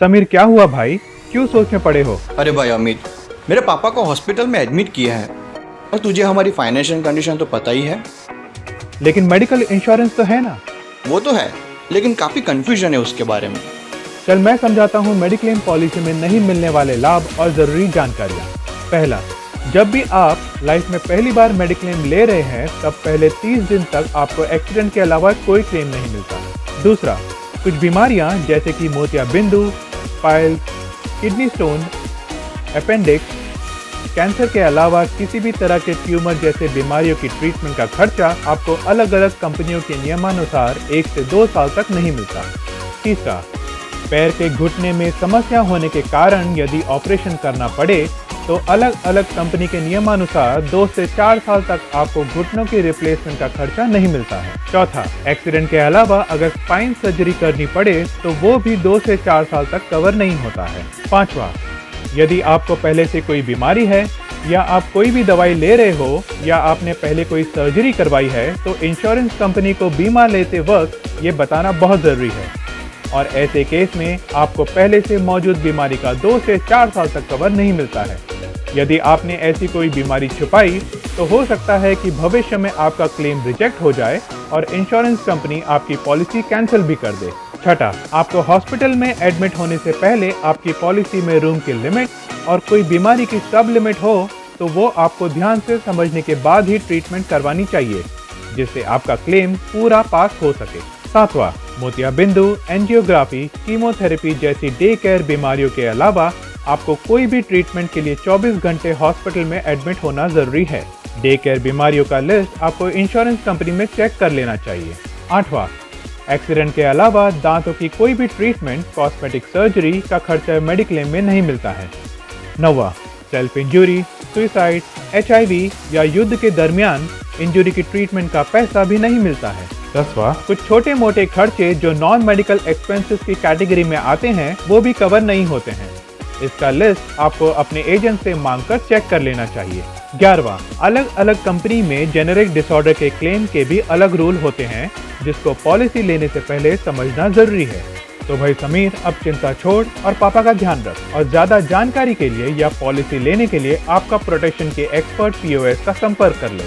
समीर, क्या हुआ भाई? क्यों सोच में पड़े हो? अरे भाई अमित, मेरे पापा को हॉस्पिटल में एडमिट किया है और तुझे हमारी फाइनेंशियल कंडीशन तो पता ही है। लेकिन मेडिकल इंश्योरेंस तो है ना? वो तो है, लेकिन काफ़ी कन्फ्यूजन है उसके बारे में। चल मैं समझाता हूँ मेडिक्लेम पॉलिसी में नहीं मिलने वाले लाभ और ज़रूरी जानकारियाँ। पहला, जब भी आप लाइफ में पहली बार मेडिक्लेम ले रहे हैं तब पहले 30 दिन तक आपको एक्सीडेंट के अलावा कोई क्लेम नहीं मिलता। दूसरा, कुछ बीमारियाँ जैसे कि मोतियाबिंदु, piles, kidney stone, appendix, cancer के अलावा किसी भी तरह के ट्यूमर जैसे बीमारियों की ट्रीटमेंट का खर्चा आपको अलग अलग कंपनियों के नियमानुसार 1 से 2 साल तक नहीं मिलता। तीसरा, पैर के घुटने में समस्या होने के कारण यदि ऑपरेशन करना पड़े तो अलग अलग कंपनी के नियमानुसार 2 से 4 साल तक आपको घुटनों की रिप्लेसमेंट का खर्चा नहीं मिलता है। चौथा, एक्सीडेंट के अलावा अगर स्पाइन सर्जरी करनी पड़े तो वो भी 2 से 4 साल तक कवर नहीं होता है। पांचवा, यदि आपको पहले से कोई बीमारी है या आप कोई भी दवाई ले रहे हो या आपने पहले कोई सर्जरी करवाई है तो इंश्योरेंस कंपनी को बीमा लेते वक्त ये बताना बहुत ज़रूरी है और ऐसे केस में आपको पहले से मौजूद बीमारी का 2 से 4 साल तक कवर नहीं मिलता है। यदि आपने ऐसी कोई बीमारी छुपाई तो हो सकता है कि भविष्य में आपका क्लेम रिजेक्ट हो जाए और इंश्योरेंस कंपनी आपकी पॉलिसी कैंसिल भी कर दे। छठा, आपको हॉस्पिटल में एडमिट होने से पहले आपकी पॉलिसी में रूम की लिमिट और कोई बीमारी की सब लिमिट हो तो वो आपको ध्यान से समझने के बाद ही ट्रीटमेंट करवानी चाहिए जिससे आपका क्लेम पूरा पास हो सके। सातवां, मोतियाबिंदु, एंजियोग्राफी, कीमोथेरेपी जैसी डे केयर बीमारियों के अलावा आपको कोई भी ट्रीटमेंट के लिए 24 घंटे हॉस्पिटल में एडमिट होना जरूरी है। डे केयर बीमारियों का लिस्ट आपको इंश्योरेंस कंपनी में चेक कर लेना चाहिए। आठवां, एक्सीडेंट के अलावा दांतों की कोई भी ट्रीटमेंट, कॉस्मेटिक सर्जरी का खर्चा मेडिक्लेम में नहीं मिलता है। नौवां, सेल्फ इंजरी, सुसाइड, HIV या युद्ध के दरमियान इंजरी की ट्रीटमेंट का पैसा भी नहीं मिलता है। 10वां, कुछ छोटे मोटे खर्चे जो नॉन मेडिकल एक्सपेंसेस की कैटेगरी में आते हैं वो भी कवर नहीं होते हैं। इसका लिस्ट आपको अपने एजेंट से मांगकर चेक कर लेना चाहिए। 11वां, अलग अलग कंपनी में जेनेरिक डिसऑर्डर के क्लेम के भी अलग रूल होते हैं जिसको पॉलिसी लेने से पहले समझना जरूरी है। तो भाई समीर, अब चिंता छोड़ और पापा का ध्यान रख और ज्यादा जानकारी के लिए या पॉलिसी लेने के लिए आपका प्रोटेक्शन के एक्सपर्ट POS का संपर्क कर ले।